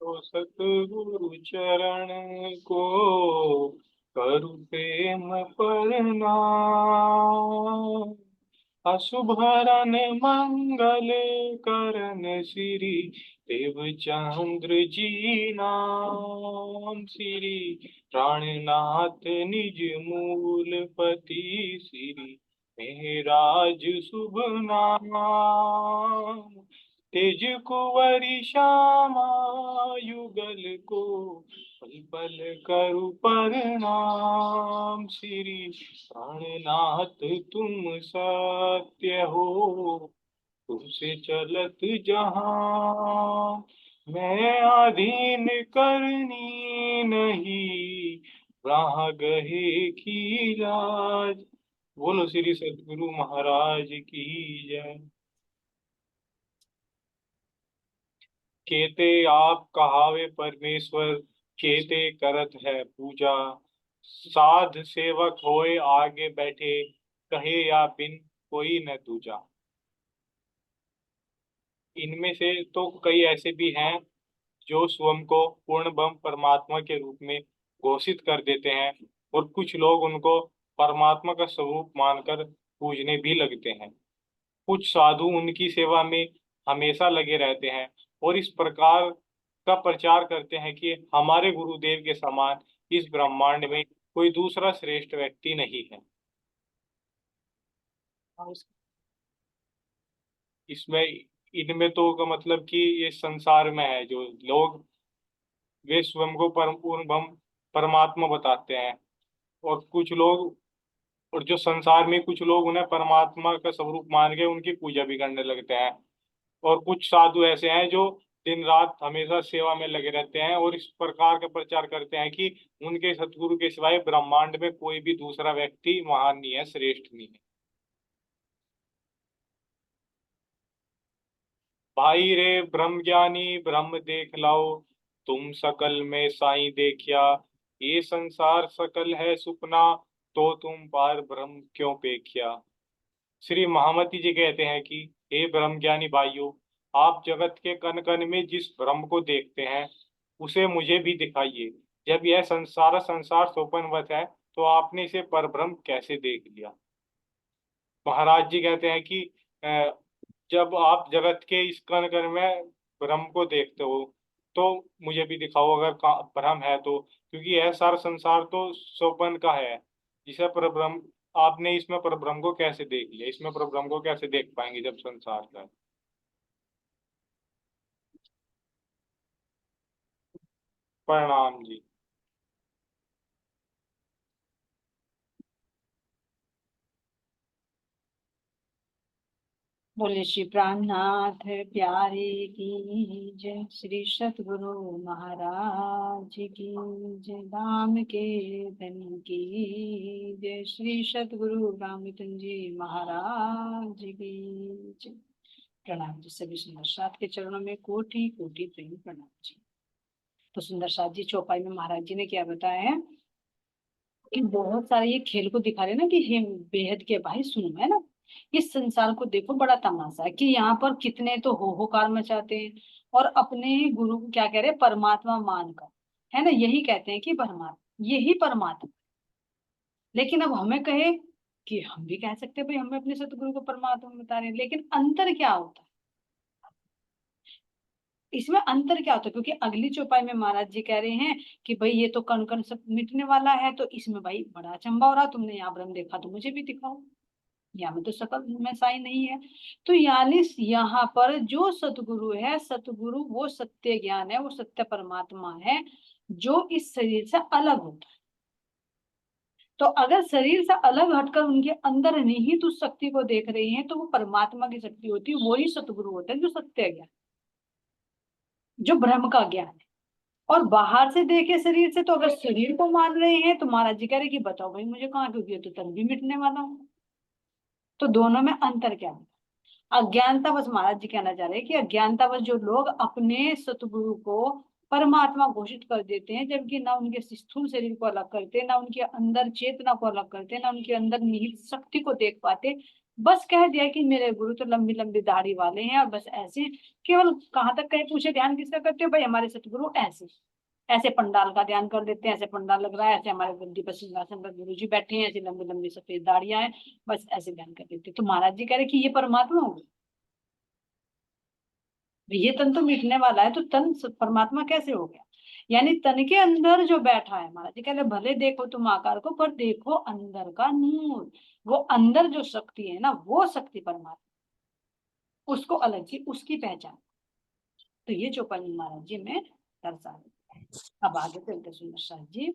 तो सतगुरु चरण को करु प्रेम प्रणाम। अशुभरन मंगल करन श्री देवचंद्र जी नाम। श्री प्राणनाथ निज मूल पति श्री मेहराज शुभ नाम। तेज कुंवरी श्यामा युगल को पल पल करु प्रणाम। श्री प्राणनाथ तुम सत्य हो, तुमसे चलत जहां। मैं अधीन करनी नहीं, राह गहे की राज। बोलो श्री सतगुरु महाराज की जय। केते आप कहावे परमेश्वर, केते करत है पूजा। साध सेवक होए आगे बैठे, कहे या बिन कोई न दूजा। इनमें से तो कई ऐसे भी हैं जो स्वयं को पूर्ण ब्रह्म परमात्मा के रूप में घोषित कर देते हैं, और कुछ लोग उनको परमात्मा का स्वरूप मानकर पूजने भी लगते हैं। कुछ साधु उनकी सेवा में हमेशा लगे रहते हैं और इस प्रकार का प्रचार करते हैं कि हमारे गुरुदेव के समान इस ब्रह्मांड में कोई दूसरा श्रेष्ठ व्यक्ति नहीं है। इसमें इनमें तो का मतलब कि ये संसार में है जो लोग, वे स्वयं को परम पूर्ण ब्रह्म परमात्मा बताते हैं। और कुछ लोग, और जो संसार में कुछ लोग उन्हें परमात्मा का स्वरूप मान के उनकी पूजा भी करने लगते हैं। और कुछ साधु ऐसे हैं जो दिन रात हमेशा सेवा में लगे रहते हैं और इस प्रकार का प्रचार करते हैं कि उनके सतगुरु के सिवाय ब्रह्मांड में कोई भी दूसरा व्यक्ति महान नहीं है, श्रेष्ठ नहीं है। भाई रे ब्रह्म ज्ञानी ब्रह्म देख लाओ, तुम सकल में साई देखिया। ये संसार सकल है सुपना, तो तुम पार ब्रह्म क्यों पेखिया। श्री महामती जी कहते हैं कि हे ब्रह्म ज्ञानी भाइयों, आप जगत के कण कण में जिस ब्रह्म को देखते हैं उसे मुझे भी दिखाइए। जब यह संसार स्वप्नवत है तो आपने इसे परब्रह्म कैसे देख लिया। महाराज जी कहते हैं कि जब आप जगत के इस कण कण में ब्रह्म को देखते हो तो मुझे भी दिखाओ अगर ब्रह्म है तो, क्योंकि यह सारा संसार तो स्वप्न का है। जिसे परब्रह्म, आपने इसमें परब्रह्म को कैसे देख लिया, इसमें परब्रह्म को कैसे देख पाएंगे जब संसार का है। प्रणाम जी। बोले श्री प्राणनाथ प्यारे की जय। श्री सतगुरु महाराज की जय। धाम के धन की जय। श्री सतगुरु रामचंद्र जी महाराज की जय। प्रणाम जी। सभी सुंदर साथ के चरणों में कोटि कोटि प्रेम प्रणाम जी। तो सुंदर साथ जी चौपाई में महाराज जी ने क्या बताया है कि बहुत सारे ये खेल को दिखा रहे ना कि हे बेहद के भाई सुनो, है ना। इस संसार को देखो, बड़ा तमाशा है कि यहाँ पर कितने तो होकार मचाते हैं और अपने गुरु को क्या कह रहे हैं, परमात्मा मानकर, है ना, यही कहते हैं कि परमात्मा, यही परमात्मा। लेकिन अब हमें कहे कि हम भी कह सकते हैं भाई हमें अपने सतगुरु को परमात्मा बता रहे हैं, लेकिन अंतर क्या होता है, इसमें अंतर क्या होता है, क्योंकि अगली चौपाई में महाराज जी कह रहे हैं कि भाई ये तो कण कण सब मिटने वाला है, तो इसमें भाई बड़ा अचंभा हो रहा, तुमने यहाँ ब्रह्म देखा तो मुझे भी दिखाओ, यहाँ में तो सकल में साई नहीं है। तो यानी यहाँ पर जो सतगुरु है, सतगुरु वो सत्य ज्ञान है, वो सत्य परमात्मा है जो इस शरीर से अलग होता है। तो अगर शरीर से अलग हटकर उनके अंदर निहित उस शक्ति को देख रहे हैं तो वो परमात्मा की शक्ति होती है, वही सतगुरु होता है जो सत्य ज्ञान, जो ब्रह्म का ज्ञान है। और बाहर से देखे शरीर से, तो अगर शरीर को मान रहे हैं तो महाराज जी कह रहे कि बताओ भाई मुझे कहाँ, क्योंकि ये तो तन भी मिटने वाला हूँ। तो दोनों में अंतर क्या है। अज्ञानतावश महाराज जी कहना चाह रहे हैं कि अज्ञानतावश जो लोग अपने सतगुरु को परमात्मा घोषित कर देते हैं, जबकि ना उनके स्थूल शरीर को अलग करते, ना उनके अंदर चेतना को अलग करते, ना उनके अंदर निहित शक्ति को देख पाते, बस कह दिया कि मेरे गुरु तो लंबी लंबी दाढ़ी वाले हैं और बस ऐसे, केवल कहाँ तक कहीं पूछे ध्यान किसका करते हो भाई, हमारे सतगुरु ऐसे ऐसे पंडाल का ध्यान कर देते हैं, ऐसे पंडाल लग रहा है, ऐसे हमारे गद्दी पर सिंहासन पर गुरु जी बैठे हैं, ऐसी लंबी लंबी सफेद दाढ़ियां हैं, बस ऐसे ध्यान कर देते हैं। तो महाराज जी कह रहे कि ये परमात्मा हो गए, ये तन तो मिटने वाला है, तो तन परमात्मा कैसे हो गया? यानी तन के अंदर जो बैठा है, महाराज जी कह रहे भले देखो तुम आकार को, पर देखो अंदर का नूर, वो अंदर जो शक्ति है ना, वो शक्ति परमात्मा, उसको अलग जी, उसकी पहचान। तो ये चौपाई महाराज जी में दर्शा है। अब आगे चलते सुंदर शाह जी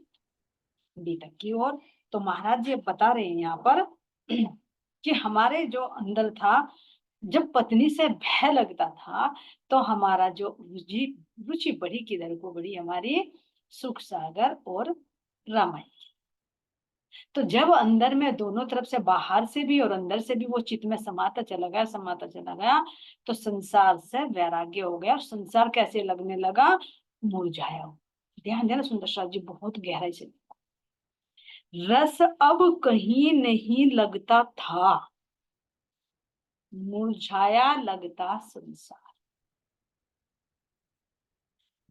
बीतक की ओर। तो महाराज जी अब बता रहे हैं यहाँ पर कि हमारे जो अंदर था, जब पत्नी से भय लगता था, तो हमारा जो रुचि रुचि बढ़ी किधर को बढ़ी, हमारी सुख सागर और रामायण। तो जब अंदर में दोनों तरफ से, बाहर से भी और अंदर से भी वो चित्त में समाता चला गया, समाता चला गया, तो संसार से वैराग्य हो गया। संसार कैसे लगने लगा? मुरझाया। ध्यान देना सुंदर शाह जी, बहुत गहराई से। रस अब कहीं नहीं लगता था, मुरझाया लगता संसार।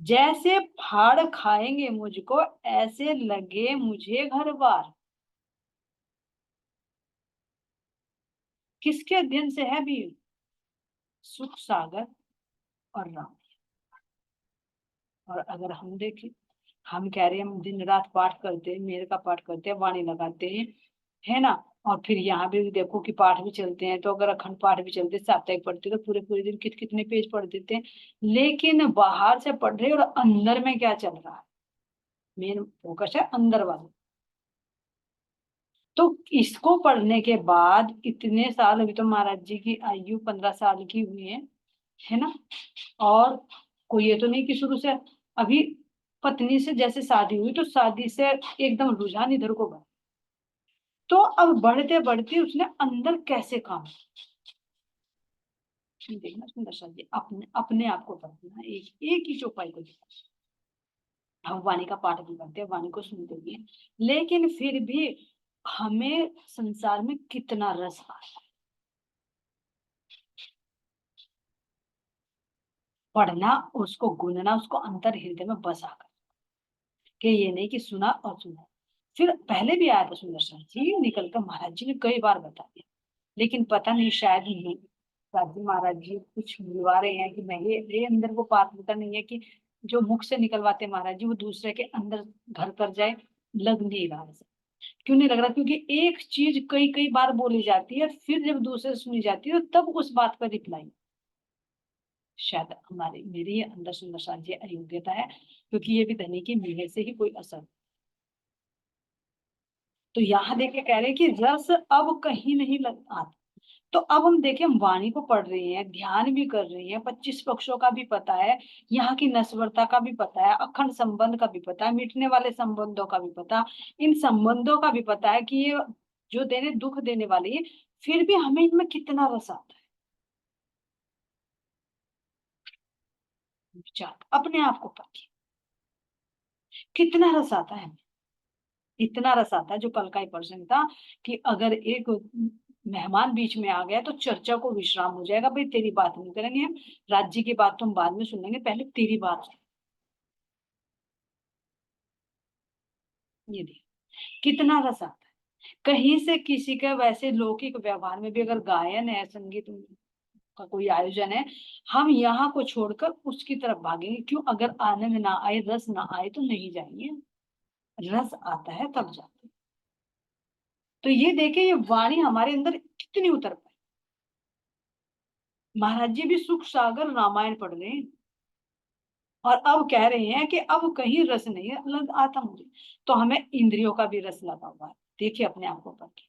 जैसे फाड़ खाएंगे मुझको, ऐसे लगे मुझे घर बार। किसके अध्ययन से है भी? सुख सागर और राम। और अगर हम देखें, हम कह रहे हैं हम दिन रात पाठ करते हैं, मेरे का पाठ करते हैं, वाणी लगाते हैं, है ना, और फिर यहाँ भी देखो कि पाठ भी चलते हैं, तो अगर अखंड पाठ भी चलते, साप्ताहिक पढ़ते, तो पूरे पूरे दिन कितने पेज पढ़ देते हैं। लेकिन बाहर से पढ़ रहे और अंदर में क्या चल रहा है, मेन फोकस है अंदर वाला। तो इसको पढ़ने के बाद इतने साल, अभी तो महाराज जी की आयु 15 साल की हुई है ना, और कोई ये तो नहीं कि शुरू से, अभी पत्नी से जैसे शादी हुई, तो शादी से एकदम रुझान इधर को बढ़ा। तो अब बढ़ते बढ़ते उसने अंदर कैसे काम देखना सुंदर शाह जी, अपने अपने आप को पढ़ना, एक एक ही चौपाई को देखना। हम वाणी का पाठ भी करते हैं, वाणी को सुनते भी हैं, लेकिन फिर भी हमें संसार में कितना रस आता है। पढ़ना, उसको गुनना, उसको अंतर हृदय में बसा कर, कि ये नहीं कि सुना और सुना। फिर पहले भी आया था सुंदर शाह जी, निकल कर महाराज जी ने कई बार बता दिया, लेकिन पता नहीं शायद नहीं, शायद जी महाराज जी कुछ मिलवा रहे हैं कि मैं ये अंदर वो पात्रता नहीं है कि जो मुख से निकलवाते महाराज जी वो दूसरे के अंदर घर कर जाए, लग नहीं रहा है। क्यों नहीं लग रहा? क्योंकि एक चीज कई कई बार बोली जाती है, फिर जब दूसरे से सुनी जाती है, तो तब उस बात पर रिप्लाई। शायद हमारी मेरी अंदर सुंदर शाह जी अयोग्यता है, क्योंकि ये भी धनी की मिलने से ही कोई असर। तो यहाँ देखे कह रहे हैं कि रस अब कहीं नहीं लग आता। तो अब हम देखें, हम वाणी को पढ़ रहे हैं, ध्यान भी कर रहे हैं, 25 पक्षों का भी पता है, यहाँ की नश्वरता का भी पता है, अखंड संबंध का भी पता है, मिटने वाले संबंधों का भी पता, इन संबंधों का भी पता है कि ये जो देने दुख देने वाले हैं, फिर भी हमें इनमें कितना रस आता है। विचार अपने आप को पढ़िए, कितना रस आता है। इतना रस आता है, जो कल का ही प्रसंग था कि अगर एक मेहमान बीच में आ गया तो चर्चा को विश्राम हो जाएगा, भाई तेरी बात नहीं करेंगे हम, राज्य की बात तो हम बाद में सुनेंगे, पहले तेरी बात सुन। ये देख कितना रस आता है। कहीं से किसी का वैसे लौकिक व्यवहार में भी अगर गायन है, संगीत का कोई आयोजन है, हम यहाँ को छोड़कर उसकी तरफ भागेंगे। क्यों? अगर आनंद ना आए, रस ना आए, तो नहीं जाएंगे। रस आता है तब जाते हैं। तो ये देखे, ये वाणी हमारे अंदर कितनी उतर पाई। महाराज जी भी सुख सागर रामायण पढ़ रहे हैं, और अब कह रहे हैं कि अब कहीं रस नहीं है लग आता मुझे। तो हमें इंद्रियों का भी रस लगा हुआ है, देखिए अपने आप को पढ़ के,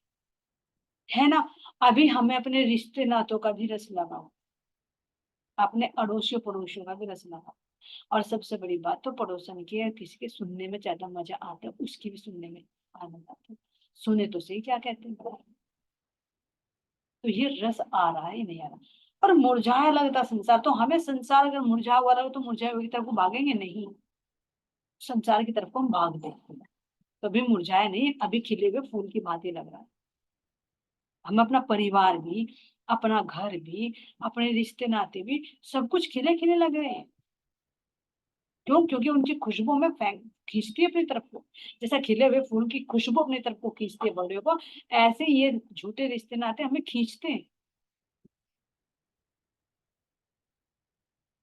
है ना। अभी हमें अपने रिश्ते नातों का भी रस लगा हुआ, अपने अड़ोसियों पड़ोसियों का भी रस लगा। और सबसे बड़ी बात तो पड़ोसन की है, किसी के सुनने में ज्यादा मजा आता है, उसकी भी सुनने में आनंद आता है। सुने तो सही क्या कहते हैं। तो ये रस आ रहा है, नहीं आ रहा। और मुरझाया लगता संसार, तो हमें संसार अगर मुरझा हुआ लगे तो मुरझाए हुए की तरफ को भागेंगे नहीं, संसार की तरफ को हम भाग देते हैं। कभी मुरझाया नहीं, अभी खिले हुए फूल की भांति लग रहा है। हम अपना परिवार भी, अपना घर भी, अपने रिश्ते नाते भी, सब कुछ खिले खिले लग रहे हैं। क्यों? क्योंकि उनकी खुशबू हमें खींचती है अपनी तरफ को। जैसा खिले हुए फूल की खुशबू अपनी तरफ को खींचती है बॉडी को, ऐसे ये झूठे रिश्ते नाते हमें खींचते हैं।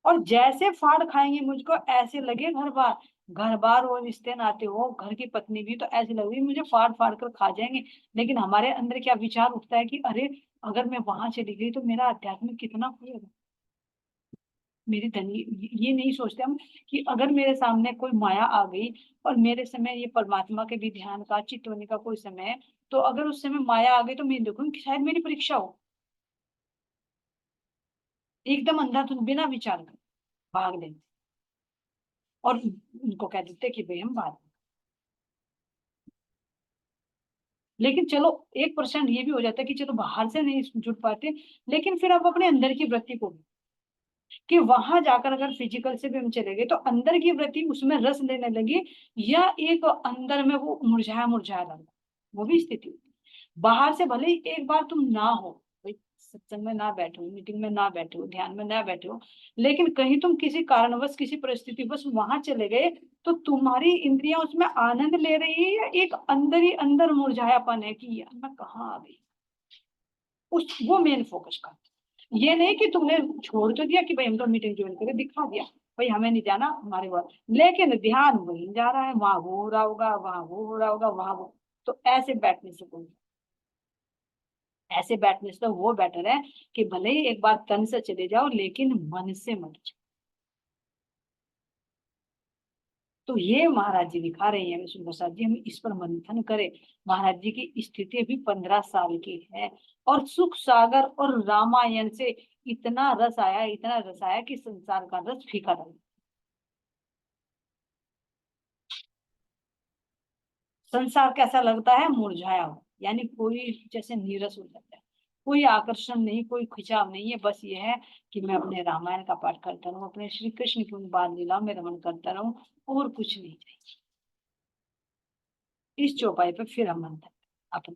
और जैसे फाड़ खाएंगे मुझको, ऐसे लगे घर बार, घर बार वो रिश्ते नाते हो, घर की पत्नी भी, तो ऐसे लगे मुझे फाड़ फाड़ कर खा जाएंगे। लेकिन हमारे अंदर क्या विचार उठता है कि अरे, अगर मैं वहां चली गई तो मेरा अध्यात्म कितना खुलेगा, मेरी धनी। ये नहीं सोचते हम कि अगर मेरे सामने कोई माया आ गई और मेरे समय ये परमात्मा के भी ध्यान का, चित्त होने का कोई समय है, तो अगर उस समय माया आ गई तो मैं देखूंगी कि शायद मेरी परीक्षा हो। एकदम अंधाधुंध बिना विचार कर भाग देते और उनको कह देते कि भाई हम बात। लेकिन चलो 1% ये भी हो जाता है कि चलो बाहर से नहीं जुट पाते, लेकिन फिर अब अपने अंदर की वृत्ति को भी, कि वहां जाकर अगर फिजिकल से भी हम चले गए तो अंदर की वृत्ति उसमें रस लेने लगी, या एक अंदर में वो मुरझाया मुरझाया लगा, वो भी स्थिति होती है। बाहर से भले ही एक बार तुम ना हो, भाई सत्संग में ना बैठो, मीटिंग में ना बैठो, ध्यान में ना बैठो, लेकिन कहीं तुम किसी कारणवश, किसी परिस्थिति बस वहां चले गए, तो तुम्हारी इंद्रियां उसमें आनंद ले रही है, या एक अंदर ही अंदर मुरझायापन है कि यार मैं कहाँ आ गई, उस वो मेन फोकस का। ये नहीं कि तुमने छोड़ तो दिया कि भाई हम तो मीटिंग ज्वाइन करके दिखा दिया, भाई हमें नहीं जाना हमारे वर्ग, लेकिन ध्यान वहीं जा रहा है, वहां वो हो रहा होगा, वहां वो हो रहा होगा, वहां वो। तो ऐसे बैठने से कोई, ऐसे बैठने से तो वो बेटर है कि भले ही एक बार तन से चले जाओ, लेकिन मन से मत जाओ। तो ये महाराज जी दिखा रहे हैं विष्णु प्रसाद जी, हम इस पर मंथन करें। महाराज जी की स्थिति अभी 15 साल की है, और सुख सागर और रामायण से इतना रस आया, इतना रस आया कि संसार का रस फीका रह गया। संसार कैसा लगता है? मुरझाया हुआ, यानी कोई जैसे नीरस हो जाता है, कोई आकर्षण नहीं, कोई खिंचाव नहीं है। बस ये है कि मैं अपने रामायण का पाठ करता रहूं, अपने श्री कृष्ण की उन बाल लीलाओं में रमन करता रहूं, और कुछ नहीं चाहिए। इस चौपाई पे फिर हम मंथन अपना।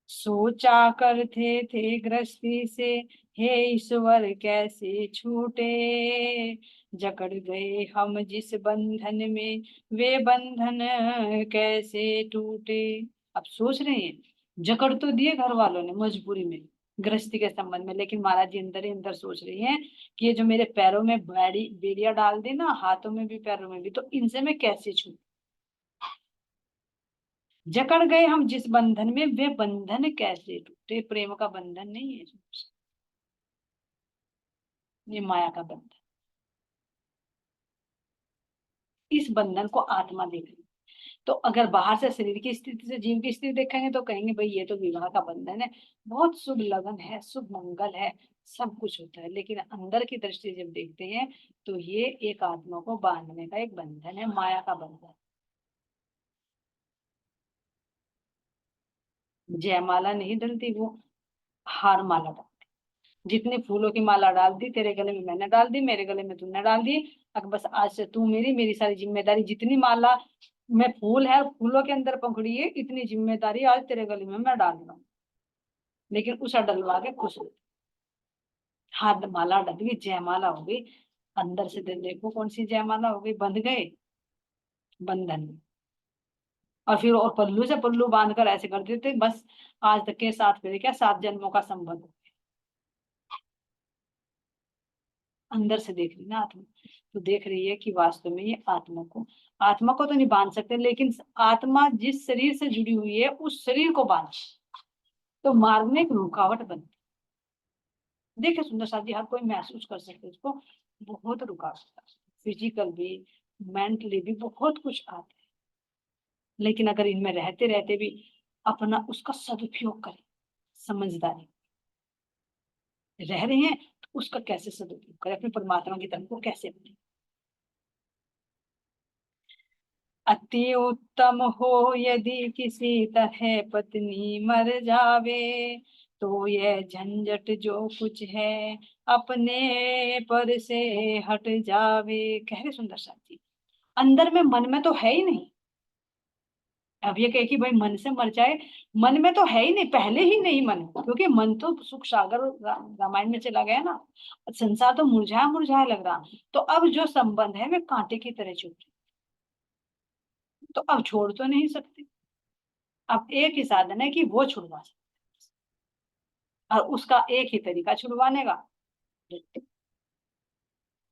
सोचा करते थे गृहस्थी से, हे ईश्वर कैसे छूटे, जकड़ गए हम जिस बंधन में, वे बंधन कैसे टूटे। अब सोच रहे हैं, जकड़ तो दिए घर वालों ने मजबूरी में, गृहस्थी के संबंध में, लेकिन महाराज जी अंदर ही अंदर सोच रही हैं कि ये जो मेरे पैरों में बेड़ियां डाल दी ना, हाथों में भी पैरों में भी, तो इनसे मैं कैसे छूट। जकड़ गए हम जिस बंधन में, वे बंधन कैसे टूटे। प्रेम का बंधन नहीं है, ये माया का बंधन। इस बंधन को आत्मा देख रही है। तो अगर बाहर से शरीर की स्थिति से जीव की स्थिति देखेंगे तो कहेंगे भाई ये तो विवाह का बंधन है, बहुत शुभ लगन है, शुभ मंगल है, सब कुछ होता है। लेकिन अंदर की दृष्टि जब देखते हैं तो ये एक आत्मा को बांधने का एक बंधन है, माया का बंधन। जयमाला नहीं डलती, वो हार माला डालती। जितनी फूलों की माला डाल दी, तेरे गले में मैंने डाल दी, मेरे गले में तूने डाल दी। अब बस आज से तू मेरी, मेरी सारी जिम्मेदारी, जितनी माला में फूल है, फूलों के अंदर पंखुड़ी है, इतनी जिम्मेदारी आज तेरे गले में मैं डाल रहा हूँ। लेकिन उसे डलवा के खुश हो। हाथ माला डल गई, जयमाला हो गई। अंदर से देखो कौन सी जयमाला हो गई, बंध गए बंधन में। और फिर और पल्लू से पल्लू बांध कर ऐसे कर देते बस, आज तक के साथ फिर क्या 7 जन्मों का संबंध। अंदर से देख रही ना आत्मा, तो देख रही है कि वास्तव में ये आत्मा को, आत्मा को तो नहीं बांध सकते, लेकिन आत्मा जिस शरीर से जुड़ी हुई है उस शरीर को बांध, तो मार्ग की रुकावट बनती। देखिए सुंदर साथ जी, हर कोई महसूस कर सकते इसको, बहुत रुकावट, फिजिकल भी, मेंटली भी बहुत कुछ आता है। लेकिन अगर इनमें रहते रहते भी अपना उसका सदुपयोग करें, समझदारी रह रहे हैं तो उसका कैसे सदुपयोग करें, अपने परमात्मा की तरफ को कैसे बढ़े। अति उत्तम हो यदि किसी तरह पत्नी मर जावे, तो यह झंझट जो कुछ है अपने पर से हट जावे। कह रहे सुंदर साथ जी, अंदर में मन में तो है ही नहीं, अब ये कहे कि भाई मन से मर जाए, मन में तो है ही नहीं, पहले ही नहीं मन, क्योंकि मन तो सुख सागर रामायण में चला गया ना, संसार तो मुरझाया मुरझाया लग रहा। तो अब जो संबंध है वे कांटे की तरह चुभ रहे, तो अब छोड़ तो नहीं सकते। अब एक ही साधन है कि वो छुड़वा सकते, और उसका एक ही तरीका छुड़वाने का,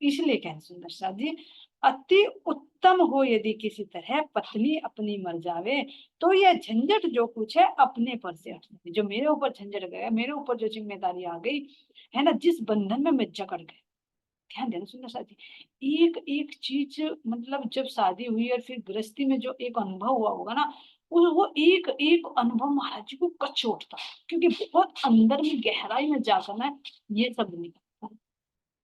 इसलिए कह सुंदर साथ जी, अति उत्तम हो यदि किसी तरह पत्नी अपनी मर जावे, तो यह झंझट जो कुछ है अपने पर से हट जाए। जो मेरे ऊपर झंझट गया, मेरे ऊपर जो जिम्मेदारी आ गई है ना, जिस बंधन में मैं जकड़ गया। ध्यान देना सुंदर साथी, एक एक चीज, मतलब जब शादी हुई और फिर गृहस्थी में जो एक अनुभव हुआ होगा ना, वो एक एक अनुभव महाराज जी को कच उठता, क्योंकि बहुत अंदर में गहराई में जाकर ना ये सब निकलता है।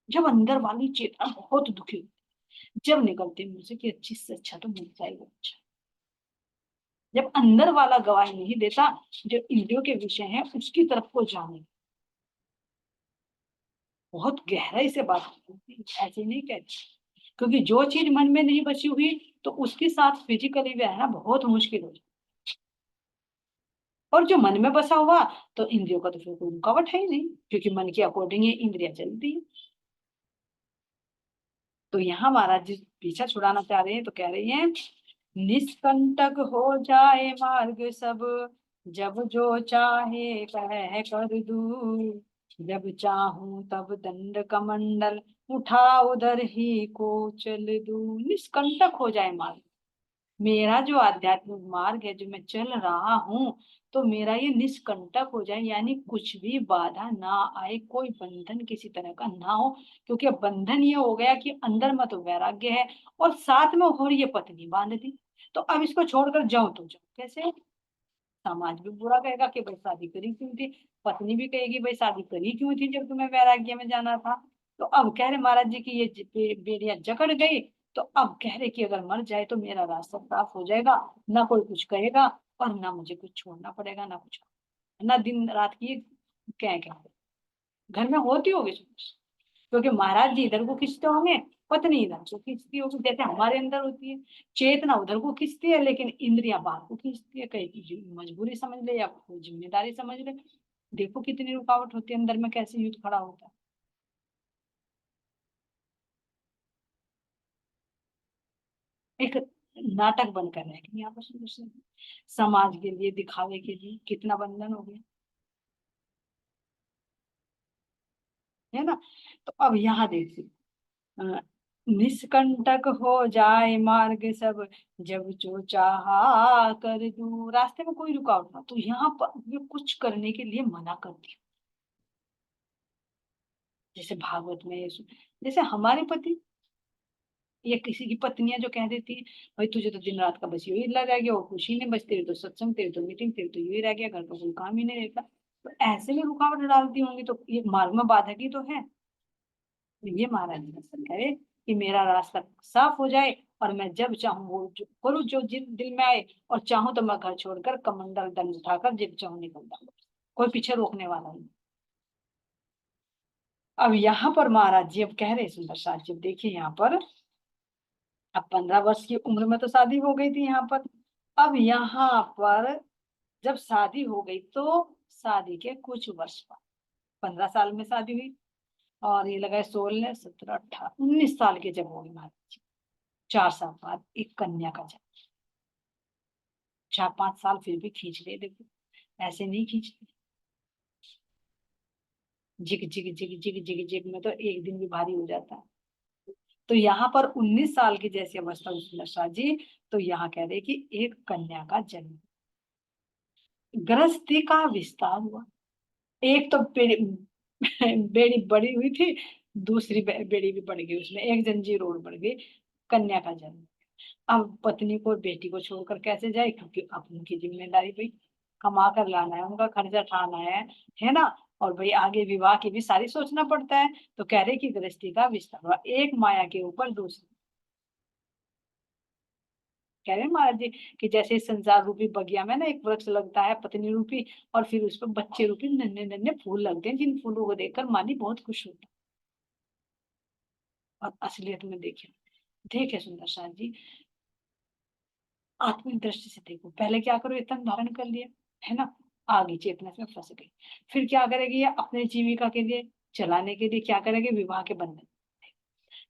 जब अंदर वाली चेतना बहुत दुखी होती, जब निकलते हैं मुझसे कि अच्छी से अच्छा तो मिल जाएगा अच्छा, जब अंदर वाला गवाही नहीं देता, जो इंद्रियों के विषय है उसकी तरफ को जाने, बहुत गहराई से बात होती है, ऐसे नहीं कहते। क्योंकि जो चीज मन में नहीं बची हुई, तो उसके साथ फिजिकली भी रहना बहुत मुश्किल हो जाता। और जो मन में बसा हुआ, तो इंद्रियों का तो फिर कोई रुकावट है ही नहीं, क्योंकि मन के अकॉर्डिंग ही इंद्रियां चलती है। तो यहाँ महाराज जी पीछा छुड़ाना चाह रहे हैं, तो कह रही हैं, निष्कंटक हो जाए मार्ग सब, जब जो चाहे कह कर दूर, जब चाहूं तब दंड कमंडल, उठा उधर ही को चल दूं। निष्कंटक हो जाए मार्ग, मेरा जो आध्यात्मिक मार्ग है जो मैं चल रहा हूँ, तो मेरा ये निष्कंटक हो जाए, यानी कुछ भी बाधा ना आए, कोई बंधन किसी तरह का ना हो। क्योंकि अब बंधन ये हो गया कि अंदर में तो वैराग्य है, और साथ में और ये पत्नी बांध दी, तो अब इसको छोड़कर जाऊं तो जाऊं कैसे? समाज भी बुरा कहेगा कि भाई शादी करी क्यों थी, पत्नी भी कहेगी भाई शादी करी क्यों थी जब तुम्हें वैराग्य में जाना था। तो अब कह रहे महाराज जी की ये बेड़िया जकड़ गई, तो अब कह रहे कि अगर मर जाए तो मेरा रास्ता साफ हो जाएगा, ना कोई कुछ कहेगा, और ना मुझे कुछ छोड़ना पड़ेगा, ना कुछ, ना दिन रात की क्या घर में होती होगी समस्या। क्योंकि महाराज जी इधर को खींचते होंगे, पत्नी इधर को खींचती होगी, जैसे हमारे अंदर होती है, चेतना उधर को खींचती है, लेकिन इंद्रियां बाहर को खींचती है, कहीं की मजबूरी समझ ले या कोई जिम्मेदारी समझ ले। देखो कितनी रुकावट होती है अंदर में, कैसे युद्ध खड़ा होता है। एक नाटक बनकर रह गए यहाँ पर सुंदर से, समाज के लिए, दिखावे के लिए कितना बंधन हो गया है ना। तो अब यहाँ देखिए, अ, निष्कंटक हो जाए मार्ग सब, जब जो चाहा कर दूं। रास्ते में कोई रुकावट ना, तो यहाँ पर वे कुछ करने के लिए मना कर दिया। जैसे भागवत में जैसे हमारे पति या किसी की पत्नियां जो कह देती है, भाई तुझे तो दिन रात का बस यही लगा रह गया, और खुशी नहीं, बस तेरे तो सत्संग, तेरे तो मीटिंग, तेरे तो यही रह गया, घर का कोई काम ही नहीं रहता। तो ऐसे में रुकावट डालती होंगी, तो ये मार्ग में बाधक ही तो है। ये महाराज जी दर्शन करे कि मेरा रास्ता साफ हो जाए, और मैं जब चाहूँ वो जो करूँ, जो दिल में आए, और चाहूँ तो मैं घर छोड़कर कमंडल दंड उठाकर जब चाहूँ निकलता हूँ, कोई पीछे रोकने वाला नहीं। अब यहाँ पर महाराज जी अब कह रहे सुंदर साथ जी, देखिए यहाँ पर, अब 15 वर्ष की उम्र में तो शादी हो गई थी यहाँ पर। अब यहाँ पर जब शादी हो गई, तो शादी के कुछ वर्ष बाद, 15 साल में शादी हुई, और ये लगाए 16, 17, 18, 19 साल के जब हो गए महाराज जी, 4 साल बाद एक कन्या का जन्म। 4-5 साल फिर भी खींच ले, देखो ऐसे नहीं खींचते, zig zig zig zig zig zig में तो एक दिन भी भारी हो जाता है। तो यहाँ पर 19 साल की जैसी अवस्था हुई नशा जी, तो यहाँ कह रहे कि एक कन्या का जन्म, गृहस्थी का विस्तार हुआ। एक तो बेड़ी बेड़ी बड़ी हुई थी, दूसरी बेड़ी भी बढ़ गई, उसमें एक जंजीर और बढ़ गई, कन्या का जन्म। अब पत्नी को बेटी को छोड़कर कैसे जाए, क्योंकि अब उनकी जिम्मेदारी भाई कमा कर लाना है, उनका खर्चा उठाना है ना। और भाई आगे विवाह की भी सारी सोचना पड़ता है। तो कह रहे कि गृहस्थी का विस्तार हुआ, एक माया के ऊपर दूसरी। कह रहे हैं महाराज जी कि जैसे संसार रूपी बगिया में ना एक वृक्ष लगता है पत्नी रूपी, और फिर उस पर बच्चे रूपी नन्हे नन्हे फूल लगते हैं, जिन फूलों को देखकर माली बहुत खुश होता है। और असलियत में देखिए, देखे सुंदर साथ जी, आत्मिक दृष्टि से देखो, पहले क्या करो, ये तन धारण कर लिया, है ना, आगे चेतना में फंस गई। फिर क्या करेगी, ये अपने जीविका के लिए, चलाने के लिए क्या करेगी, विवाह के बंधन,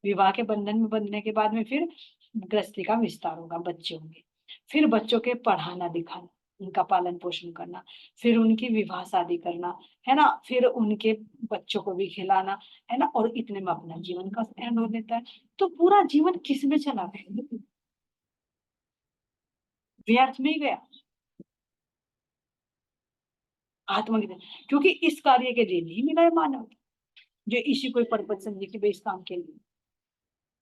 विवाह के बंधन में बंधने के बाद में फिर गृहस्थी का विस्तार होगा, बच्चे होंगे, फिर बच्चों के पढ़ाना लिखाना, उनका पालन पोषण करना, फिर उनकी विवाह शादी करना, है ना, फिर उनके बच्चों को भी खिलाना, है ना, और इतने में अपना जीवन का एंड हो देता है। तो पूरा जीवन किस में चला गया, व्यर्थ में ही गया, आत्मा की तरफ। क्योंकि इस कार्य के लिए नहीं मिला है मानव, जो इसी कोई पर्पज समझे कि भाई इस काम के लिए।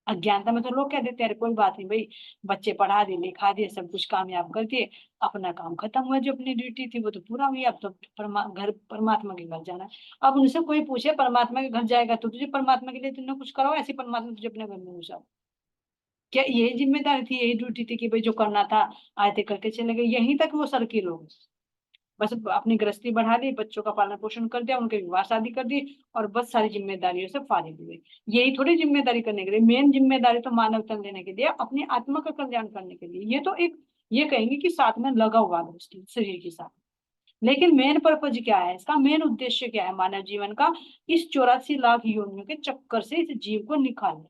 अज्ञानता में तो लोग कह देते हैं अरे कोई बात नहीं भाई, बच्चे पढ़ा दिए लिखा दिए सब कुछ कामयाब कर दिए, अपना काम खत्म हुआ, जो अपनी ड्यूटी थी वो तो पूरा हुई, अब तो घर परमात्मा के घर जाना है। अब उनसे कोई पूछे परमात्मा के घर जाएगा तो तुझे परमात्मा के लिए तुमने कुछ करो, ऐसी परमात्मा तुझे अपने घर में घुसाओ, क्या यही जिम्मेदारी थी, यही ड्यूटी थी कि भाई जो करना था आए थे करके चले गए, यहीं तक वो सर्किल हो गए। बस अपनी गृहस्थी बढ़ा ली, बच्चों का पालन पोषण कर दिया, उनके विवाह शादी कर दी, और बस सारी जिम्मेदारियों से फारिग हुए। यही थोड़ी जिम्मेदारी करने के लिए, मेन जिम्मेदारी तो मानव तन लेने के लिए, अपनी आत्मा का कल्याण करने के लिए, ये तो एक, ये कहेंगे कि साथ में लगा हुआ गृहस्थी शरीर के साथ। लेकिन मेन पर्पज क्या है इसका, मेन उद्देश्य क्या है मानव जीवन का, इस 84 लाख योनियों के चक्कर से इस जीव को निकालना,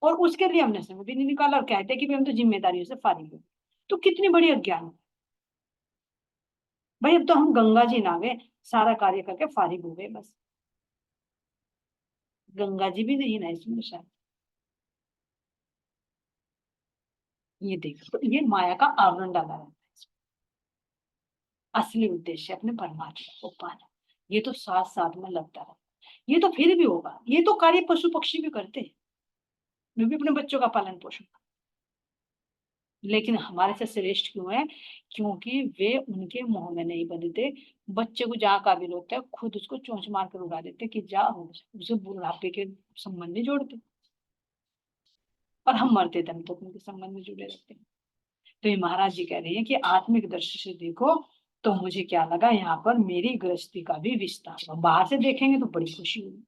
और उसके लिए हमने समय भी नहीं निकाला, और कहते हैं कि भाई हम तो जिम्मेदारियों से फारिग हो। तो कितनी बड़ी अज्ञान है भाई, अब तो हम गंगा जी नहावे, सारा कार्य करके फारिग हो गए बस। गंगा जी भी नहीं ना इसमें शायद, ये देखो, तो ये माया का आवरण डाला रहता है इसमें। असली उद्देश्य अपने परमात्मा को पाना, ये तो साथ साथ में लगता रहता है। ये तो फिर भी होगा, ये तो कार्य पशु पक्षी भी करते हैं, वे भी अपने बच्चों का पालन पोषण करते हैं। लेकिन हमारे से श्रेष्ठ क्यों है, क्योंकि वे उनके मोह में नहीं बंधते। बच्चे को जहाँ काबिल होता है खुद उसको चोंच मार कर उड़ा देते कि जा, उसे बुढ़ापे के संबंध नहीं जोड़ते, और हम मरते दम तक उनके संबंध में जुड़े रहते हैं। तो ये महाराज जी कह रहे हैं कि आत्मिक दृष्टि से देखो, तो मुझे क्या लगा, यहाँ पर मेरी गृहस्थी का भी विस्तार हुआ। बाहर से देखेंगे तो बड़ी खुशी हुई,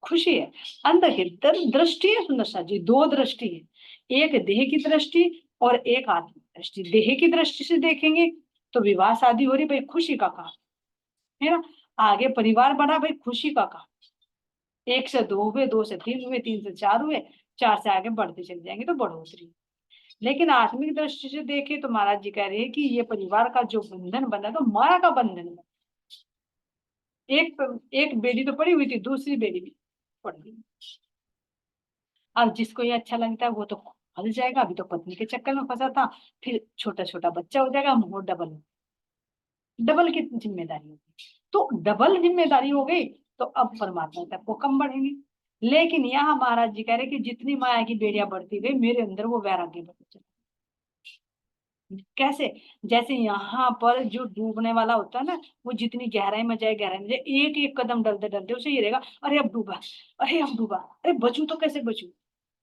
खुशी है, अंदर की दृष्टि है सुंदर सा जी, दो दृष्टि है, एक देह की दृष्टि और एक आत्मिक दृष्टि। देह की दृष्टि से देखेंगे तो विवाह शादी हो रही, भाई खुशी का काम है ना, आगे परिवार बढ़ा, भाई खुशी का काम, एक से दो हुए, दो से तीन हुए, तीन से चार हुए, चार से आगे बढ़ते चले जाएंगे तो बढ़ोतरी। लेकिन आत्मिक दृष्टि से देखे तो महाराज जी कह रहे हैं कि ये परिवार का जो बंधन बना तो माया का बंधन बना। एक एक बेटी तो पड़ी हुई थी, दूसरी बेटी भी पड़ गई। अब जिसको ये अच्छा लगता है वो तो फंस जाएगा, अभी तो पत्नी के चक्कर में फंसा था, फिर छोटा छोटा बच्चा हो जाएगा, मोह डबल, डबल की जिम्मेदारी होगी। तो डबल जिम्मेदारी हो गई, तो अब परमात्मा तक को कम बढ़ेंगे। लेकिन यहाँ महाराज जी कह रहे कि जितनी माया की बेड़ियां बढ़ती गई, मेरे अंदर वो वैराग्य बढ़ता चला। कैसे, जैसे यहाँ पर जो डूबने वाला होता है ना, वो जितनी गहराई में जाए, गहराई में जाए, एक एक कदम डलते डलते उसे ये रहेगा, अरे अब डूबा, अरे अब डूबा, अरे बचू तो कैसे बचू।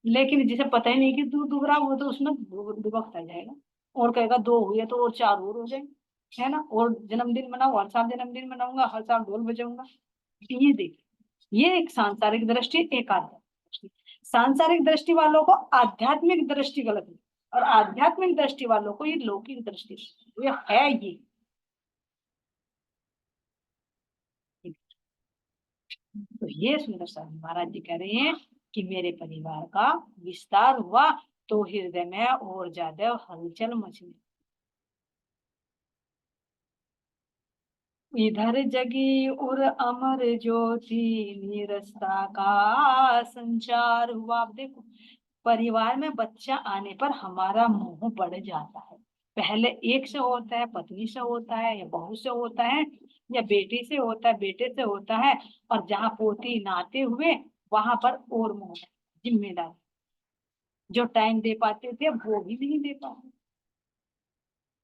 लेकिन जिसे पता ही नहीं कि तू डूब रहा, वो तो उसमें डुबकता जाएगा, और कहेगा दो हुए तो और चार और हो जाए, है ना, और जन्मदिन मनाओ, हर साल जन्मदिन मनाऊंगा, हर साल ढोल बजाऊंगा। ये देख, ये एक सांसारिक दृष्टि, एक आध्यात्मिक दृष्टि। सांसारिक दृष्टि वालों को आध्यात्मिक दृष्टि गलत है, और आध्यात्मिक दृष्टि वालों को ये लौकिक दृष्टि, ये है ये। तो ये सुंदर सा महाराज जी कह रहे हैं कि मेरे परिवार का विस्तार हुआ तो हृदय में और ज्यादा हलचल मचने, इधर जगी और अमर ज्योति, निरस्ता का संचार हुआ। आप देखो, परिवार में बच्चा आने पर हमारा मोह बढ़ जाता है। पहले एक से होता है, पत्नी से होता है, या बहू से होता है, या बेटी से होता है, बेटे से होता है, और जहाँ पोती नाते हुए वहां पर और मोह है, जिम्मेदारी, जो टाइम दे पाते थे वो भी नहीं दे पाते।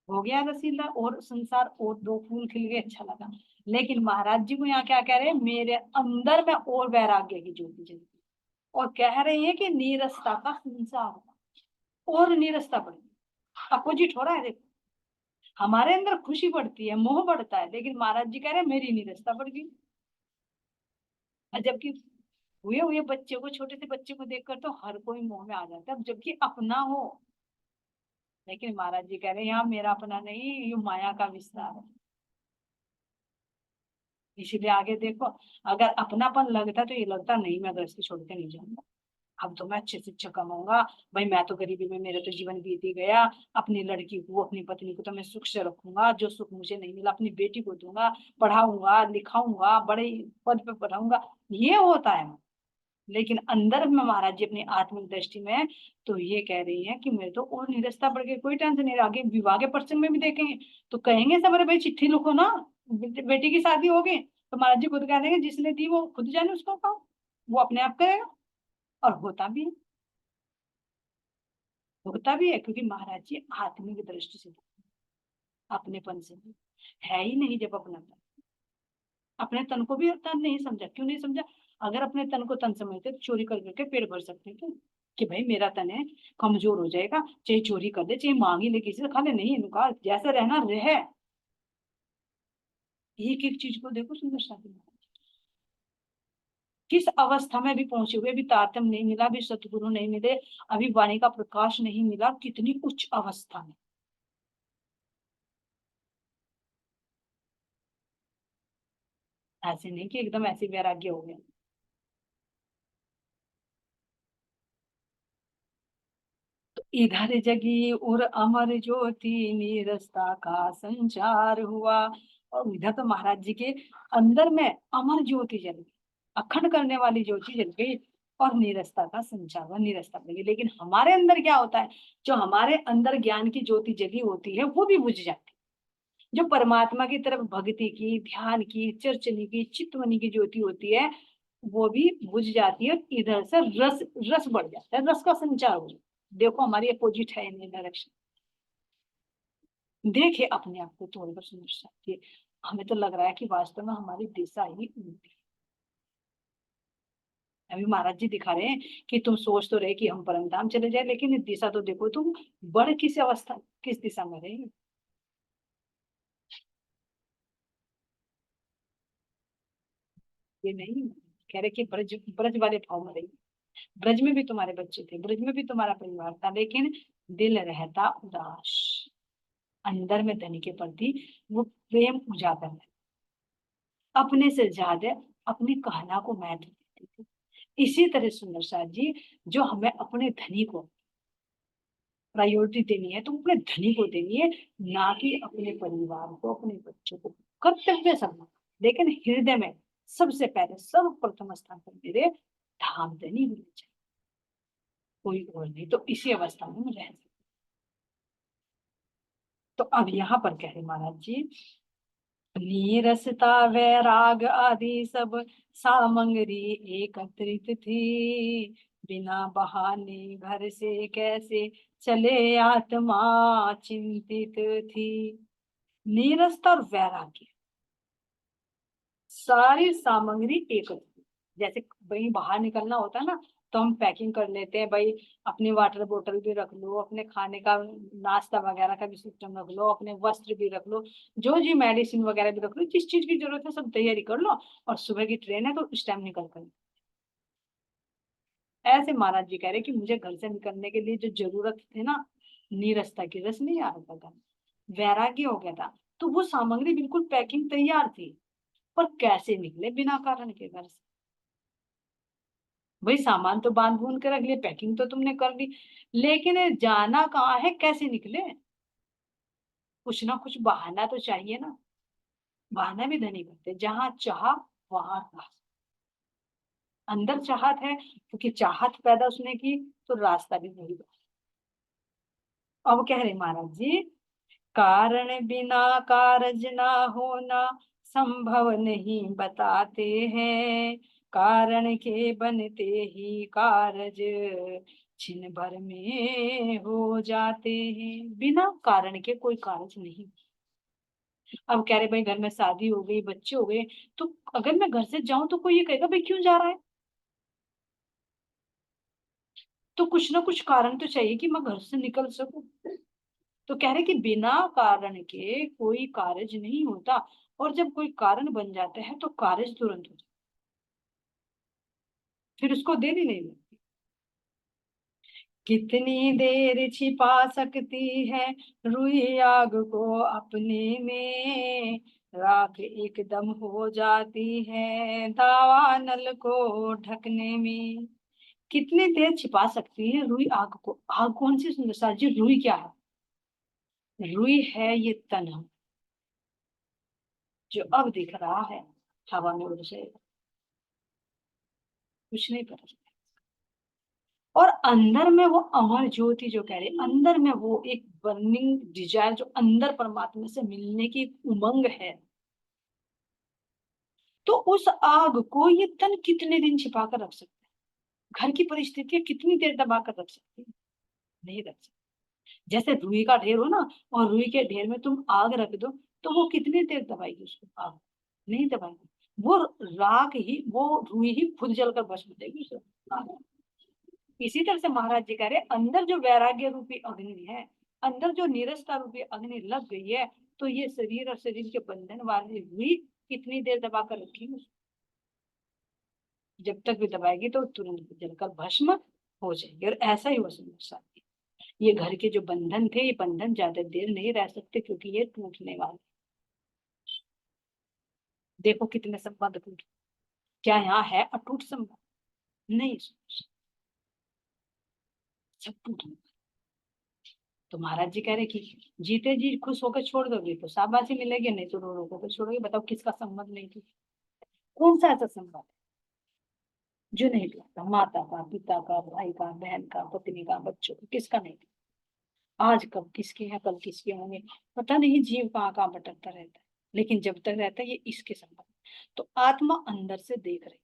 हो गया रसीला, और संसार और दो फूल खिल गए, अच्छा लगा। लेकिन महाराज जी को यहाँ क्या कह रहे हैं, मेरे अंदर में और वैराग्य की ज्योति जलती, और कह रहे हैं कि नीरसता का संसार होगा, और नीरसता बढ़ी, अपोजिट हो रहा है। देखो, हमारे अंदर खुशी बढ़ती है, मोह बढ़ता है, लेकिन महाराज जी कह रहे हैं मेरी नीरसता बढ़ गई। और जबकि हुए हुए बच्चे को, छोटे से बच्चे को देखकर तो हर कोई मोह में आ जाता है, जबकि अपना हो, लेकिन महाराज जी कह रहे हैं यहाँ मेरा अपना नहीं, ये माया का विस्तार है। इसीलिए आगे देखो, अगर अपनापन लगता तो ये लगता नहीं मैं गृहस्थी छोड़ के नहीं जाऊंगा, अब तो मैं अच्छे से अच्छा कमाऊंगा। भाई मैं तो गरीबी में, मेरा तो जीवन बीत ही गया। अपनी लड़की को, अपनी पत्नी को तो मैं सुख से रखूंगा, जो सुख मुझे नहीं मिला अपनी बेटी को दूंगा, पढ़ाऊंगा लिखाऊंगा, बड़े पद पे पढ़ाऊंगा, ये होता है। लेकिन अंदर में महाराज जी अपनी आत्मिक दृष्टि में तो ये कह रही है कि मेरे तो और निरस्ता बढ़ गई, कोई टेंशन नहीं, आगे विवाह के प्रसंग में भी देखेंगे तो कहेंगे सब, अरे भाई चिट्ठी लिखो ना, बेटी की शादी होगी, तो महाराज जी खुद कह देंगे जिसने दी वो खुद जाने उसको कहो, वो अपने आप करेगा। और होता भी है क्योंकि महाराज जी आत्मिक दृष्टि से, अपनेपन से है ही नहीं। जब अपना तन, अपने तन को भी तन नहीं समझा, क्यों नहीं समझा? अगर अपने तन को तन समझते तो चोरी कर करके पेट भर सकते थे, कि भाई मेरा तन है, कमजोर हो जाएगा, चाहे चोरी कर दे, चाहे मांगी ले किसी से, खा ले, नहीं इनका जैसे रहना रहे। एक एक चीज को देखो सुंदर शादी में किस अवस्था में भी पहुंचे हुए, अभी तारतम्य नहीं मिला, अभी सतगुरु नहीं मिले, अभी वाणी का प्रकाश नहीं मिला, कितनी उच्च अवस्था में। ऐसे नहीं कि एकदम ऐसे वैराग्य हो गया। तो इधर जगी और अमर ज्योति, निरस्ता का संचार हुआ। और इधर तो महाराज जी के अंदर में अमर ज्योति जल गई, अखंड करने वाली ज्योति जल गई, और निरस्ता का संचार हुआ, निरस्ता लगी। लेकिन हमारे अंदर क्या होता है, जो हमारे अंदर ज्ञान की ज्योति जली होती है वो भी बुझ जाती है। जो परमात्मा की तरफ भक्ति की, ध्यान की, चर्चनी की, चितवनी की ज्योति होती है, वो भी बुझ जाती है। इधर से रस रस बढ़ जाता है, रस का संचार हो जाता है। देखो हमारी अपोजिट है इन डायरेक्शन। देखे अपने आप को तोड़कर समझ सकती है। हमें तो लग रहा है कि वास्तव में हमारी दिशा ही उल्टी है। अभी महाराज जी दिखा रहे हैं कि तुम सोच तो रहे कि हम परम धाम चले जाए, लेकिन दिशा तो देखो तुम बढ़ किस अवस्था, किस दिशा में रहे। ये नहीं कह रहे कि ब्रज ब्रज वाले भाव में रही। ब्रज में भी तुम्हारे बच्चे थे, ब्रज में भी तुम्हारा परिवार था, लेकिन दिल रहता उदास। अंदर में धनी के प्रति वो प्रेम उजागर है, अपने से ज्यादा अपनी कहना को महत्व देते थे। इसी तरह सुंदर साथ जी, जो हमें अपने धनी को प्रायोरिटी देनी है तो अपने धनी को देनी है, ना कि अपने परिवार को, अपने बच्चों को। कर्तव्य सम्मान, लेकिन हृदय में सबसे पहले सर्वप्रथम स्थान पर मेरे धाम धनी होने चाहिए, कोई और नहीं। तो इसी अवस्था में रह सकते। तो अब यहाँ पर कह रहे महाराज जी, नीरसता वैराग आदि सब सामग्री एकत्रित थी, बिना बहाने घर से कैसे चले आत्मा चिंतित थी। नीरसता और वैराग्य, सारी सामग्री एकत्रित। जैसे भाई बाहर निकलना होता है ना, तो हम पैकिंग कर लेते हैं भाई, अपनी वाटर बोतल भी रख लो, अपने खाने का नाश्ता वगैरह का भी सिस्टम रख लो, अपने वस्त्र भी रख लो, जो जी मेडिसिन वगैरह भी रख लो, जिस चीज की जरूरत है सब तैयारी कर लो, और सुबह की ट्रेन है तो उस टाइम निकल कर। ऐसे महाराज जी कह रहे कि मुझे घर से निकलने के लिए जो जरूरत थी ना, नीरसता की, रस नहीं आ रहा था, वैराग्य हो गया था, तो वो सामग्री बिल्कुल पैकिंग तैयार थी। पर कैसे निकले बिना कारण के घर से? भाई सामान तो बांध बूंद के रख लिए, पैकिंग तो तुमने कर ली, लेकिन ये जाना कहाँ है, कैसे निकले? कुछ ना कुछ बहाना तो चाहिए ना। बहाना भी धनी करते, जहां चाह वहां रास्ता। अंदर चाहत है, क्योंकि चाहत पैदा उसने की, तो रास्ता भी वही बना। अब कह रहे महाराज जी, कारण बिना कारज ना होना संभव नहीं बताते हैं, कारण के बनते ही कारज छिन भर में हो जाते हैं। बिना कारण के कोई कारज नहीं। अब कह रहे भाई घर में शादी हो गई, बच्चे हो गए, तो अगर मैं घर से जाऊं तो कोई ये कहेगा भाई क्यों जा रहा है, तो कुछ ना कुछ कारण तो चाहिए कि मैं घर से निकल सकूं। तो कह रहे कि बिना कारण के कोई कार्य नहीं होता, और जब कोई कारण बन जाता है तो कार्य तुरंत हो जाता है, फिर उसको देरी नहीं लगती। कितनी देर छिपा सकती है रुई आग को अपने में, राख एकदम हो जाती है दावानल को ढकने में। कितनी देर छिपा सकती है रुई आग को? आग कौन सी सुंदर सा जी, रुई क्या है? रुई है ये तन जो अब दिख रहा है, हवा में उड़ जाएगा, कुछ नहीं पता चलेगा। और अंदर में वो अमर ज्योति जो कह रहे, अंदर में वो एक बर्निंग डिजायर जो अंदर परमात्मा से मिलने की उमंग है, तो उस आग को ये तन कितने दिन छिपा कर रख सकते हैं? घर की परिस्थितियां कितनी देर दबा कर रख सकती है? नहीं रख सकती। जैसे रुई का ढेर हो ना, और रुई के ढेर में तुम आग रख दो, तो वो कितनी देर दबाएगी उसको? आग नहीं दबाएगी। वो राख ही, वो रुई ही खुद जलकर भस्म हो जाएगी उस आग में। इसी तरह से महाराज जी कह रहे, अंदर जो वैराग्य रूपी अग्नि है, अंदर जो नीरसता रूपी अग्नि लग गई है, तो ये शरीर और शरीर के बंधन वाली हुई कितनी देर दबा कर रखी उसको? जब तक भी दबाएगी तो तुरंत जलकर भस्म हो जाएगी। और ऐसा ही हुआ संसार। ये घर के जो बंधन थे, ये बंधन ज्यादा देर नहीं रह सकते, क्योंकि ये टूटने वाले। देखो कितने संबंध टूट, क्या यहाँ है अटूट संबंध? नहीं, सब टूटने। तो महाराज जी कह रहे कि जीते जी खुश होकर छोड़ दोगे तो शाबाशी मिलेगी, नहीं तो रो रो कर छोड़ोगे। बताओ किसका संबंध नहीं टूटा? कौन सा ऐसा संबंध है जो नहीं टूटता? माता का, पिता का, भाई का, बहन का, पत्नी का, बच्चों का, किसका नहीं टूटा? आज कब किसके हैं, कल किसके होंगे, पता नहीं। जीव कहाँ कहाँ भटकता रहता है, लेकिन जब तक रहता है ये इसके संबंध। तो आत्मा अंदर से देख रही,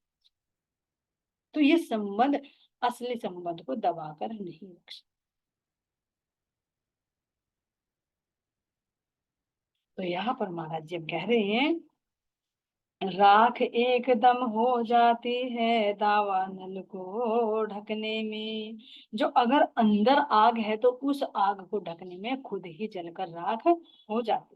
तो ये संबंध असली संबंध को दबाकर नहीं रख सकता। तो यहाँ पर महाराज जी अब कह रहे हैं, राख एकदम हो जाती है दावानल को ढकने में। जो अगर अंदर आग है तो उस आग को ढकने में खुद ही जलकर राख हो जाती।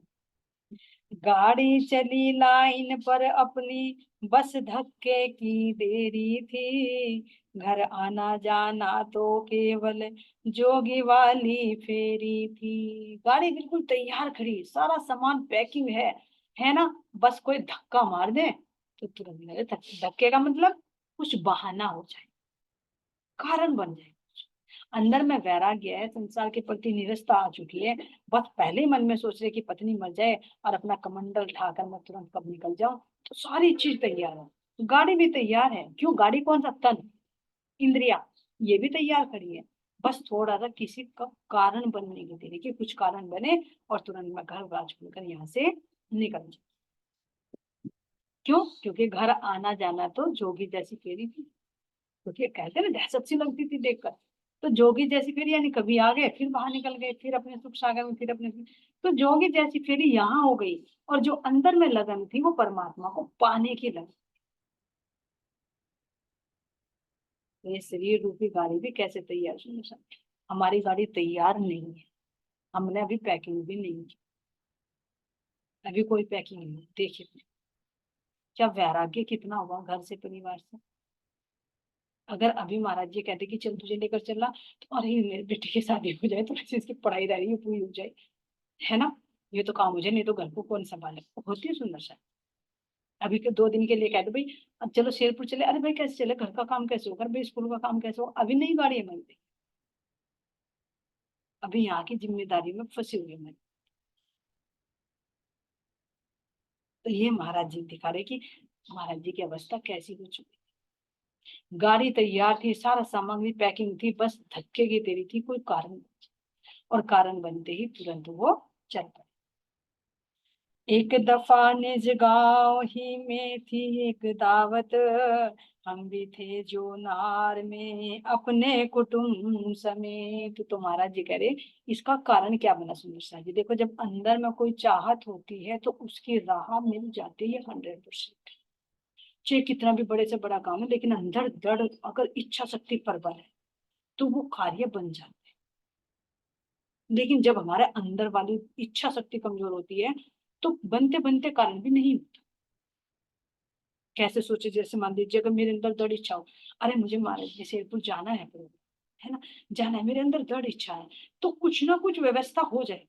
गाड़ी चली लाइन पर अपनी, बस धक्के की देरी थी, घर आना जाना तो केवल जोगी वाली फेरी थी। गाड़ी बिल्कुल तैयार खड़ी, सारा सामान पैकिंग है ना? बस कोई धक्का मार दे तो तुरंत लगे। धक्के का मतलब कुछ बहाना हो जाए, कारण बन जाए। अंदर में वैराग्य है, संसार के प्रति निरस्ता आ चुकी है, बस पहले ही मन में सोच रहे कि पत्नी मर जाए और अपना कमंडल उठाकर मैं तुरंत कब निकल जाऊं, तो सारी चीज तैयार है। तो गाड़ी भी तैयार है। क्यों? गाड़ी कौन सा? तन, इंद्रिया, ये भी तैयार खड़ी है। बस थोड़ा सा किसी का कारण बनने की देरी, कि कुछ कारण बने और तुरंत मैं घर बाज खुलकर यहाँ से निकल जाऊं। क्यों? क्योंकि घर आना जाना तो जोगी जैसी फेरी थी। क्योंकि कहते ना, दहशत सी लगती थी देखकर। तो जोगी जैसी फेरी यानी कभी आ गए फिर बाहर निकल गए, फिर अपने सुख सागर में, फिर अपने। तो जोगी जैसी फेरी यहाँ हो गई। और जो अंदर में लगन थी वो परमात्मा को पाने की लगन। तो ये शरीर रूपी गाड़ी भी कैसे तैयार? सुनो सब, हमारी गाड़ी तैयार नहीं है, हमने अभी पैकिंग भी नहीं की। अभी कोई पैकिंग नहीं, देखिए क्या वैराग्य कितना हुआ घर से, परिवार से। अगर अभी महाराज जी कहते कि चल तुझे लेकर चलना, तो अरे मेरे बेटे की शादी हो जाए, थोड़ी सी इसकी पढ़ाई रह रही है पूरी हो जाए, है ना? ये तो काम मुझे, नहीं तो घर को कौन संभाले। होती है सुंदर सा। अभी के 2 दिन के लिए कह दो भाई, अब चलो शेरपुर चले, अरे भाई कैसे चले, घर का काम कैसे होगा भाई, स्कूल का काम कैसे हो, अभी नहीं गाड़ी है मेरी, अभी यहाँ की जिम्मेदारी में फंसी हुई है मैं। तो ये महाराज जी दिखा रहे कि महाराज जी की अवस्था कैसी हो चुकी। गाड़ी तैयार थी, सारा सामग्री पैकिंग थी, बस धक्के की देरी थी, कोई कारण। और कारण बनते ही तुरंत वो चल पड़े। एक दफा निज गांव ही में थी एक दावत, हम भी थे जो नार में अपने कुटुंब समेत। तो महाराज जी कह रहे, इसका कारण क्या बना सुंदर सा जी? देखो, जब अंदर में कोई चाहत होती है तो उसकी राह मिल जाती है 100%। चाहे कितना भी बड़े से बड़ा काम है, लेकिन अंदर दृढ़ अगर इच्छा शक्ति प्रबल है तो वो कार्य बन जाता है। लेकिन जब हमारे अंदर वाली इच्छा शक्ति कमजोर होती है तो बनते बनते कारण भी नहीं होता। कैसे सोचे, जैसे मान लीजिए अगर मेरे अंदर दृढ़ इच्छा हो, अरे मुझे महाराज जी शेरपुर जाना है, प्रभु, है ना, जाना है, मेरे अंदर दृढ़ इच्छा है, तो कुछ ना कुछ व्यवस्था हो जाएगी।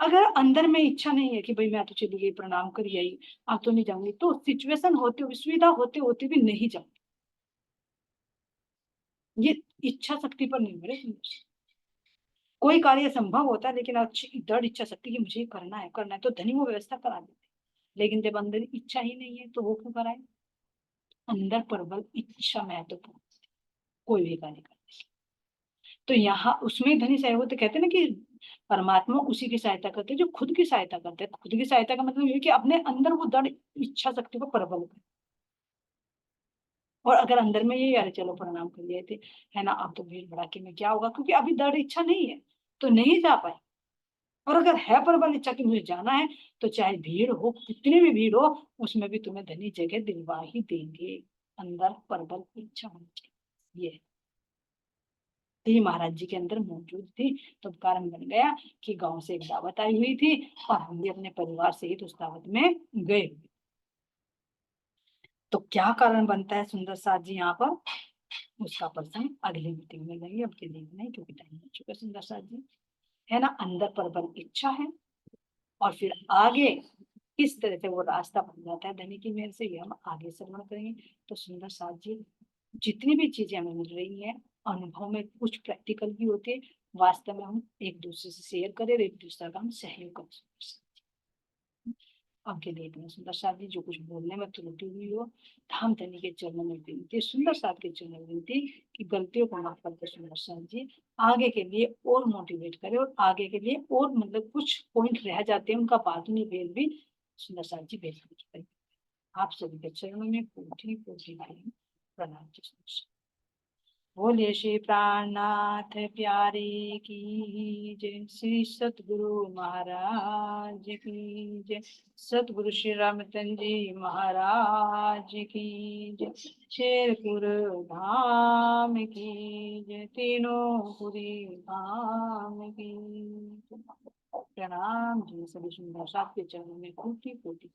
अगर अंदर में इच्छा नहीं है कि भाई मैं तो चली गई, प्रणाम कर आई, आप तो नहीं जाऊंगी, तो सिचुएशन होते हुए, सुविधा होते होते भी नहीं जाऊंगी। ये इच्छा शक्ति पर निर्भर है। कोई कार्य संभव होता है, लेकिन अच्छी दृढ़ इच्छा शक्ति की मुझे करना है तो धनी वो व्यवस्था करा देते हैं। लेकिन जब अंदर इच्छा ही नहीं है तो वो क्यों कराए? अंदर प्रबल इच्छा महत्वपूर्ण, कोई भी कार्य करने की। तो यहाँ उसमें धनी सहयोग, तो कहते हैं ना कि परमात्मा उसी की सहायता करते हैं जो खुद की सहायता करते हैं। खुद की सहायता का मतलब ये है कि अपने अंदर वो दृढ़ इच्छा शक्ति को प्रबल करे। और अगर अंदर में ये यार चलो प्रणाम कर लिए थे, है ना, अब तो भीड़ भड़ाके में क्या होगा, क्योंकि अभी दृढ़ इच्छा नहीं है तो नहीं जा पाए। और अगर है प्रबल इच्छा कि मुझे जाना है, तो चाहे भीड़ हो, कितनी भी भीड़ हो, उसमें भी तुम्हें धनी जगह दिलवा ही देंगे। अंदर प्रबल इच्छा होनी चाहिए। ये तो ये महाराज जी के अंदर मौजूद थी। तो कारण बन गया कि गांव से एक दावत आई हुई थी और हम भी अपने परिवार सहित उस दावत में गए हुए। तो क्या कारण बनता है सुंदर साथ जी यहाँ पर, उसका प्रसंग अगली मीटिंग में लेंगे, अब के लिए नहीं, क्योंकि टाइम हो चुका है। सुंदर साथ जी, है ना, अंदर प्रबल इच्छा है, और फिर आगे किस तरह से वो रास्ता बन जाता है धनी की मेहर से, ये हम आगे श्रवण करेंगे। तो सुंदर साथ जी, जितनी भी चीजें हमें मिल रही है अनुभव में, कुछ प्रैक्टिकल भी होते हैं, वास्तव में हम एक दूसरे से शेयर करें और एक दूसरे का हम सहयोग करें। अब के लिए इतना। सुंदर साथ जी, जो कुछ बोलने में त्रुटि हुई हो, धाम धनी के चरणों में विनती, सुंदर साथ के चरणों में विनती कि गलतियों को माफ करके सुंदर साथ जी आगे के लिए और मोटिवेट करें, और आगे के लिए और मतलब कुछ पॉइंट रह जाते हैं उनका बाद में भेज भी सुंदर साथ जी भेजने की करें। आप सभी के चरणों में कोटि कोटि प्रणाम जी। बोलिए श्री प्राणनाथ प्यारे की जय, श्री सतगुरु महाराज की जय, सतगुरु श्री रामचंद्र जी महाराज की जय, शेरपुर धाम की जय, तीनों पुरी धाम की जय। प्रणाम जी, सभी सुंदर साथ के चरणों में कोटि कोटि